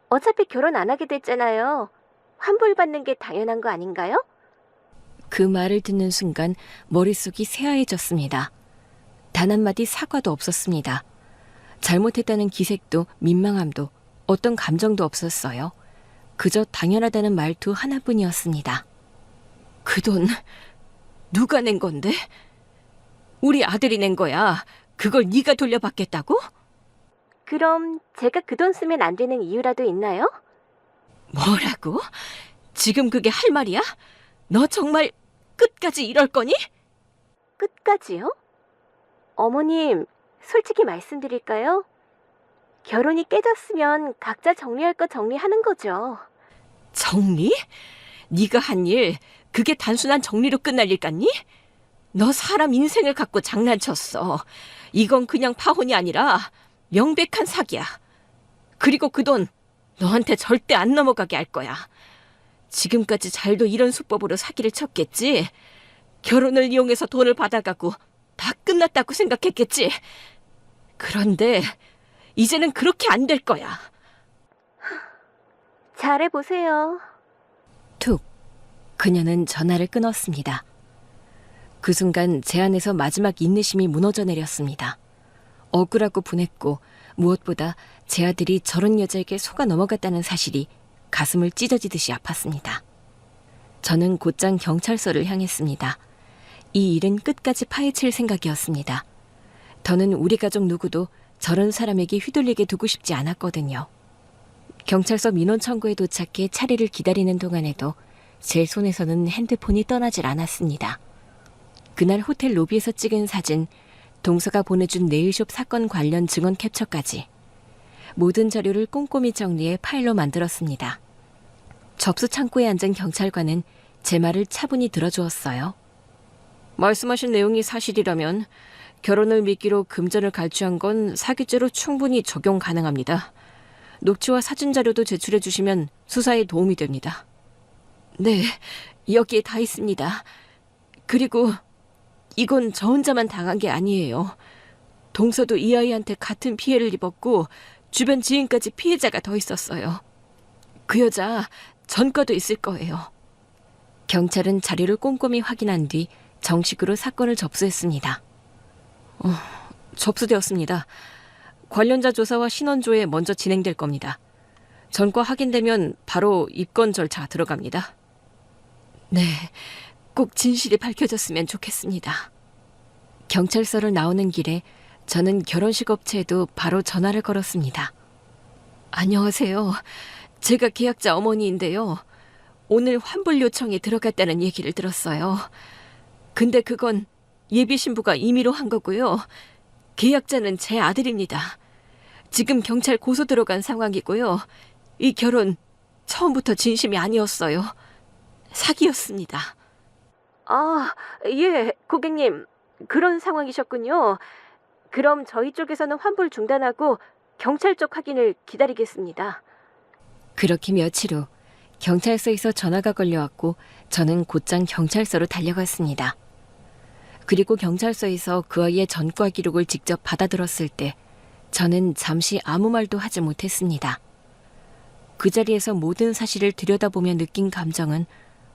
어차피 결혼 안 하게 됐잖아요. 환불받는 게 당연한 거 아닌가요? 그 말을 듣는 순간 머릿속이 새하얘졌습니다. 단 한마디 사과도 없었습니다. 잘못했다는 기색도 민망함도 어떤 감정도 없었어요. 그저 당연하다는 말투 하나뿐이었습니다. 그 돈 누가 낸 건데? 우리 아들이 낸 거야. 그걸 네가 돌려받겠다고? 그럼 제가 그 돈 쓰면 안 되는 이유라도 있나요? 뭐라고? 지금 그게 할 말이야? 너 정말 끝까지 이럴 거니? 끝까지요? 어머님, 솔직히 말씀드릴까요? 결혼이 깨졌으면 각자 정리할 거 정리하는 거죠. 정리? 네가 한 일 그게 단순한 정리로 끝날 일 같니? 너 사람 인생을 갖고 장난쳤어. 이건 그냥 파혼이 아니라 명백한 사기야. 그리고 그 돈 너한테 절대 안 넘어가게 할 거야. 지금까지 잘도 이런 수법으로 사기를 쳤겠지. 결혼을 이용해서 돈을 받아가고 다 끝났다고 생각했겠지. 그런데 이제는 그렇게 안 될 거야. 잘해보세요. 툭. 그녀는 전화를 끊었습니다. 그 순간 제 안에서 마지막 인내심이 무너져 내렸습니다. 억울하고 분했고 무엇보다 제 아들이 저런 여자에게 속아 넘어갔다는 사실이 가슴을 찢어지듯이 아팠습니다. 저는 곧장 경찰서를 향했습니다. 이 일은 끝까지 파헤칠 생각이었습니다. 더는 우리 가족 누구도 저런 사람에게 휘둘리게 두고 싶지 않았거든요. 경찰서 민원 청구에 도착해 차례를 기다리는 동안에도 제 손에서는 핸드폰이 떠나질 않았습니다. 그날 호텔 로비에서 찍은 사진, 동서가 보내준 네일숍 사건 관련 증언 캡처까지 모든 자료를 꼼꼼히 정리해 파일로 만들었습니다. 접수 창구에 앉은 경찰관은 제 말을 차분히 들어주었어요. 말씀하신 내용이 사실이라면 결혼을 미끼로 금전을 갈취한 건 사기죄로 충분히 적용 가능합니다. 녹취와 사진 자료도 제출해 주시면 수사에 도움이 됩니다. 네, 여기에 다 있습니다. 그리고 이건 저 혼자만 당한 게 아니에요. 동서도 이 아이한테 같은 피해를 입었고 주변 지인까지 피해자가 더 있었어요. 그 여자 전과도 있을 거예요. 경찰은 자료를 꼼꼼히 확인한 뒤 정식으로 사건을 접수했습니다. 접수되었습니다. 관련자 조사와 신원조회 먼저 진행될 겁니다. 전과 확인되면 바로 입건 절차 들어갑니다. 네, 꼭 진실이 밝혀졌으면 좋겠습니다. 경찰서를 나오는 길에 저는 결혼식 업체에도 바로 전화를 걸었습니다. 안녕하세요. 제가 계약자 어머니인데요. 오늘 환불 요청이 들어갔다는 얘기를 들었어요. 근데 그건 예비 신부가 임의로 한 거고요. 계약자는 제 아들입니다. 지금 경찰 고소 들어간 상황이고요. 이 결혼 처음부터 진심이 아니었어요. 사기였습니다. 아, 예, 고객님. 그런 상황이셨군요. 그럼 저희 쪽에서는 환불 중단하고 경찰 쪽 확인을 기다리겠습니다. 그렇게 며칠 후 경찰서에서 전화가 걸려왔고 저는 곧장 경찰서로 달려갔습니다. 그리고 경찰서에서 그 아이의 전과 기록을 직접 받아들었을 때 저는 잠시 아무 말도 하지 못했습니다. 그 자리에서 모든 사실을 들여다보며 느낀 감정은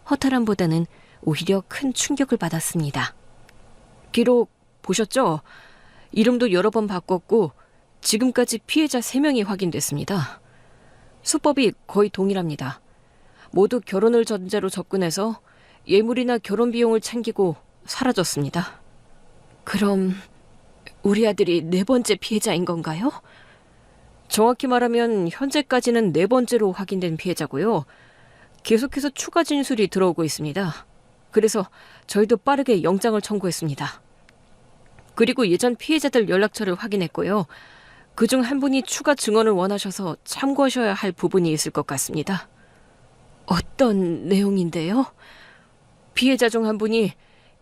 허탈함보다는 오히려 큰 충격을 받았습니다. 기록 보셨죠? 이름도 여러 번 바꿨고 지금까지 피해자 3명이 확인됐습니다. 수법이 거의 동일합니다. 모두 결혼을 전제로 접근해서 예물이나 결혼 비용을 챙기고 사라졌습니다. 그럼 우리 아들이 4번째 피해자인 건가요? 정확히 말하면 현재까지는 4번째로 확인된 피해자고요. 계속해서 추가 진술이 들어오고 있습니다. 그래서 저희도 빠르게 영장을 청구했습니다. 그리고 예전 피해자들 연락처를 확인했고요. 그중 한 분이 추가 증언을 원하셔서 참고하셔야 할 부분이 있을 것 같습니다. 어떤 내용인데요? 피해자 중 한 분이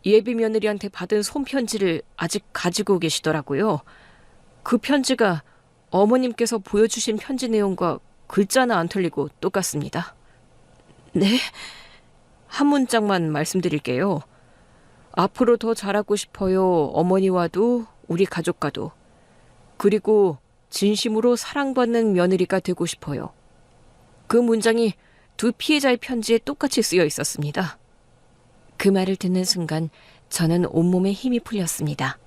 예비 며느리한테 받은 손편지를 아직 가지고 계시더라고요. 그 편지가 어머님께서 보여주신 편지 내용과 글자나 안 틀리고 똑같습니다. 네? 한 문장만 말씀드릴게요. 앞으로 더 잘하고 싶어요. 어머니와도 우리 가족과도. 그리고 진심으로 사랑받는 며느리가 되고 싶어요. 그 문장이 2 피해자의 편지에 똑같이 쓰여 있었습니다. 그 말을 듣는 순간 저는 온몸에 힘이 풀렸습니다.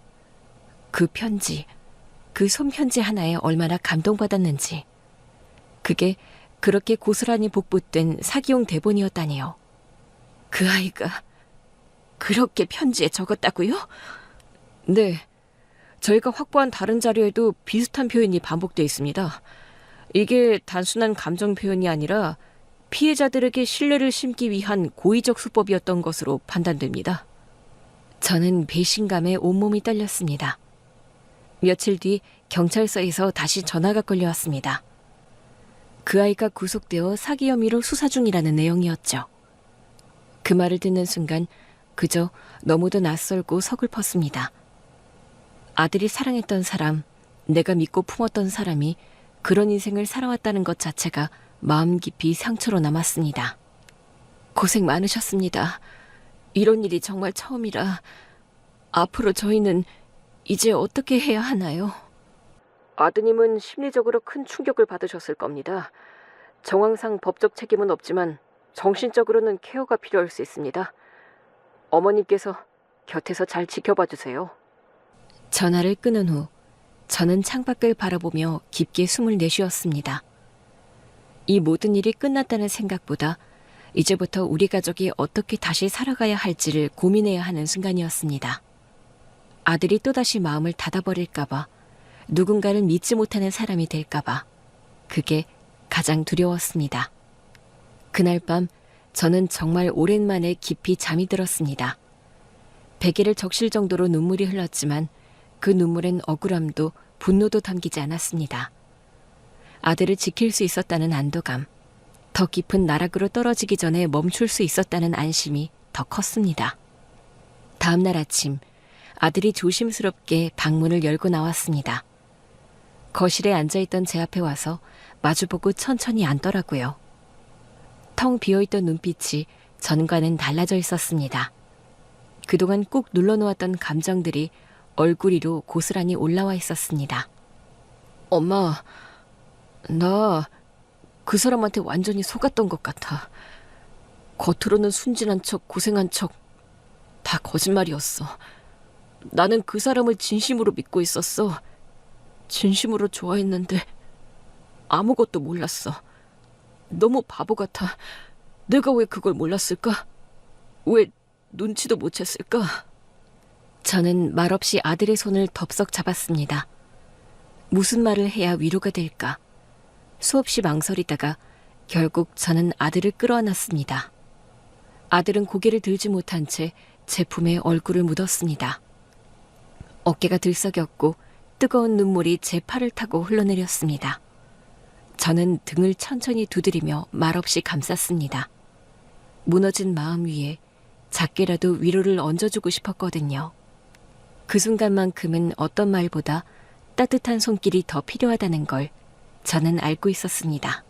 그 편지, 그 손편지 하나에 얼마나 감동받았는지. 그게 그렇게 고스란히 복붙된 사기용 대본이었다니요. 그 아이가 그렇게 편지에 적었다고요? 네. 저희가 확보한 다른 자료에도 비슷한 표현이 반복돼 있습니다. 이게 단순한 감정 표현이 아니라 피해자들에게 신뢰를 심기 위한 고의적 수법이었던 것으로 판단됩니다. 저는 배신감에 온몸이 떨렸습니다. 며칠 뒤 경찰서에서 다시 전화가 걸려왔습니다. 그 아이가 구속되어 사기 혐의로 수사 중이라는 내용이었죠. 그 말을 듣는 순간 그저 너무도 낯설고 서글펐습니다. 아들이 사랑했던 사람, 내가 믿고 품었던 사람이 그런 인생을 살아왔다는 것 자체가 마음 깊이 상처로 남았습니다. 고생 많으셨습니다. 이런 일이 정말 처음이라 앞으로 저희는 이제 어떻게 해야 하나요? 아드님은 심리적으로 큰 충격을 받으셨을 겁니다. 정황상 법적 책임은 없지만 정신적으로는 케어가 필요할 수 있습니다. 어머님께서 곁에서 잘 지켜봐 주세요. 전화를 끊은 후 저는 창밖을 바라보며 깊게 숨을 내쉬었습니다. 이 모든 일이 끝났다는 생각보다 이제부터 우리 가족이 어떻게 다시 살아가야 할지를 고민해야 하는 순간이었습니다. 아들이 또다시 마음을 닫아버릴까봐, 누군가를 믿지 못하는 사람이 될까봐, 그게 가장 두려웠습니다. 그날 밤 저는 정말 오랜만에 깊이 잠이 들었습니다. 베개를 적실 정도로 눈물이 흘렀지만 그 눈물엔 억울함도 분노도 담기지 않았습니다. 아들을 지킬 수 있었다는 안도감, 더 깊은 나락으로 떨어지기 전에 멈출 수 있었다는 안심이 더 컸습니다. 다음 날 아침, 아들이 조심스럽게 방문을 열고 나왔습니다. 거실에 앉아있던 제 앞에 와서 마주보고 천천히 앉더라고요. 텅 비어있던 눈빛이 전과는 달라져 있었습니다. 그동안 꾹 눌러놓았던 감정들이 얼굴 위로 고스란히 올라와 있었습니다. 엄마, 나 그 사람한테 완전히 속았던 것 같아. 겉으로는 순진한 척, 고생한 척, 다 거짓말이었어. 나는 그 사람을 진심으로 믿고 있었어. 진심으로 좋아했는데 아무것도 몰랐어. 너무 바보 같아. 내가 왜 그걸 몰랐을까? 왜 눈치도 못 챘을까? 저는 말없이 아들의 손을 덥석 잡았습니다. 무슨 말을 해야 위로가 될까? 수없이 망설이다가 결국 저는 아들을 끌어안았습니다. 아들은 고개를 들지 못한 채 제 품에 얼굴을 묻었습니다. 어깨가 들썩였고 뜨거운 눈물이 제 팔을 타고 흘러내렸습니다. 저는 등을 천천히 두드리며 말없이 감쌌습니다. 무너진 마음 위에 작게라도 위로를 얹어주고 싶었거든요. 그 순간만큼은 어떤 말보다 따뜻한 손길이 더 필요하다는 걸 저는 알고 있었습니다.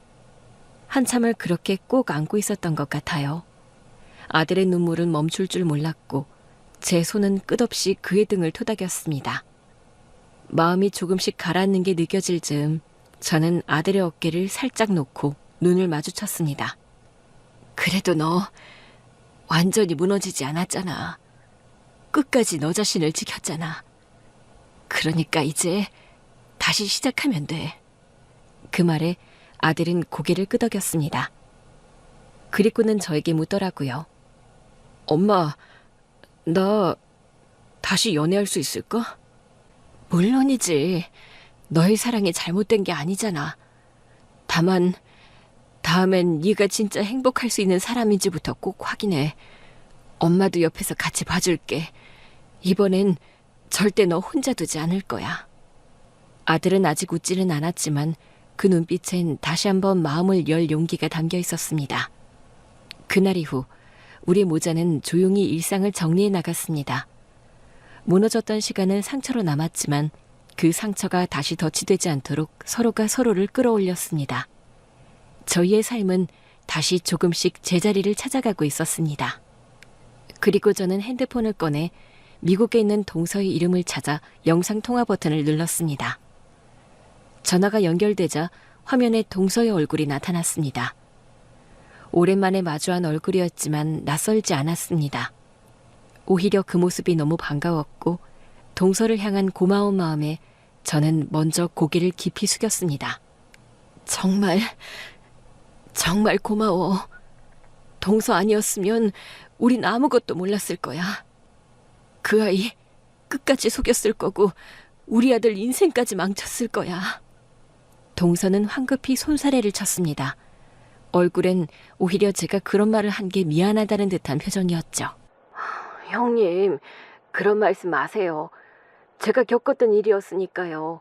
한참을 그렇게 꼭 안고 있었던 것 같아요. 아들의 눈물은 멈출 줄 몰랐고 제 손은 끝없이 그의 등을 토닥였습니다. 마음이 조금씩 가라앉는 게 느껴질 즈음 저는 아들의 어깨를 살짝 놓고 눈을 마주쳤습니다. 그래도 너 완전히 무너지지 않았잖아. 끝까지 너 자신을 지켰잖아. 그러니까 이제 다시 시작하면 돼. 그 말에 아들은 고개를 끄덕였습니다. 그리고는 저에게 묻더라고요. 엄마, 나 다시 연애할 수 있을까? 물론이지. 너의 사랑이 잘못된 게 아니잖아. 다만 다음엔 네가 진짜 행복할 수 있는 사람인지부터 꼭 확인해. 엄마도 옆에서 같이 봐줄게. 이번엔 절대 너 혼자 두지 않을 거야. 아들은 아직 웃지는 않았지만 그 눈빛엔 다시 한번 마음을 열 용기가 담겨 있었습니다. 그날 이후 우리 모자는 조용히 일상을 정리해 나갔습니다. 무너졌던 시간은 상처로 남았지만 그 상처가 다시 덧치되지 않도록 서로가 서로를 끌어올렸습니다. 저희의 삶은 다시 조금씩 제자리를 찾아가고 있었습니다. 그리고 저는 핸드폰을 꺼내 미국에 있는 동서의 이름을 찾아 영상통화 버튼을 눌렀습니다. 전화가 연결되자 화면에 동서의 얼굴이 나타났습니다. 오랜만에 마주한 얼굴이었지만 낯설지 않았습니다. 오히려 그 모습이 너무 반가웠고 동서를 향한 고마운 마음에 저는 먼저 고개를 깊이 숙였습니다. 정말 고마워. 동서 아니었으면 우린 아무것도 몰랐을 거야. 그 아이 끝까지 속였을 거고 우리 아들 인생까지 망쳤을 거야. 동서는 황급히 손사래를 쳤습니다. 얼굴엔 오히려 제가 그런 말을 한 게 미안하다는 듯한 표정이었죠. 형님, 그런 말씀 마세요. 제가 겪었던 일이었으니까요.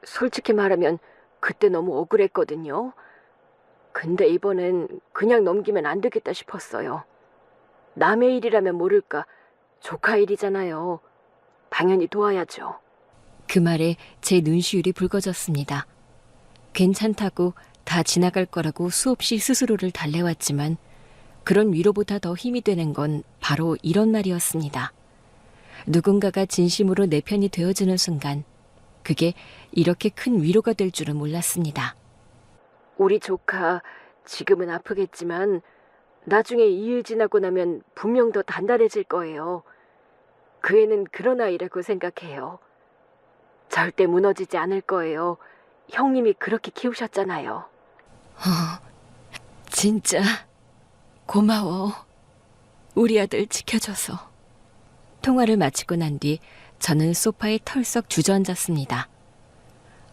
솔직히 말하면 그때 너무 억울했거든요. 근데 이번엔 그냥 넘기면 안 되겠다 싶었어요. 남의 일이라면 모를까 조카 일이잖아요. 당연히 도와야죠. 그 말에 제 눈시울이 붉어졌습니다. 괜찮다고 다 지나갈 거라고 수없이 스스로를 달래왔지만 그런 위로보다 더 힘이 되는 건 바로 이런 말이었습니다. 누군가가 진심으로 내 편이 되어주는 순간 그게 이렇게 큰 위로가 될 줄은 몰랐습니다. 우리 조카 지금은 아프겠지만 나중에 이 일 지나고 나면 분명 더 단단해질 거예요. 그 애는 그런 아이라고 생각해요. 절대 무너지지 않을 거예요. 형님이 그렇게 키우셨잖아요. 진짜 고마워. 우리 아들 지켜줘서. 통화를 마치고 난 뒤 저는 소파에 털썩 주저앉았습니다.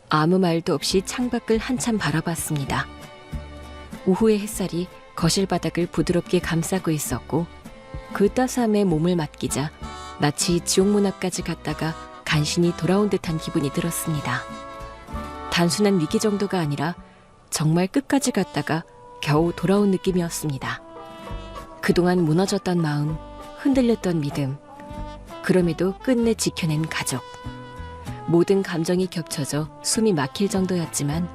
아무 말도 없이 창밖을 한참 바라봤습니다. 오후의 햇살이 거실 바닥을 부드럽게 감싸고 있었고 그 따스함에 몸을 맡기자 마치 지옥문 앞까지 갔다가 간신히 돌아온 듯한 기분이 들었습니다. 단순한 위기 정도가 아니라 정말 끝까지 갔다가 겨우 돌아온 느낌이었습니다. 그동안 무너졌던 마음, 흔들렸던 믿음, 그럼에도 끝내 지켜낸 가족. 모든 감정이 겹쳐져 숨이 막힐 정도였지만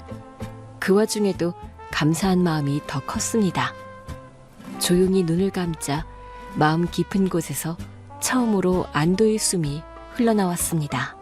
그 와중에도 감사한 마음이 더 컸습니다. 조용히 눈을 감자 마음 깊은 곳에서 처음으로 안도의 숨이 흘러나왔습니다.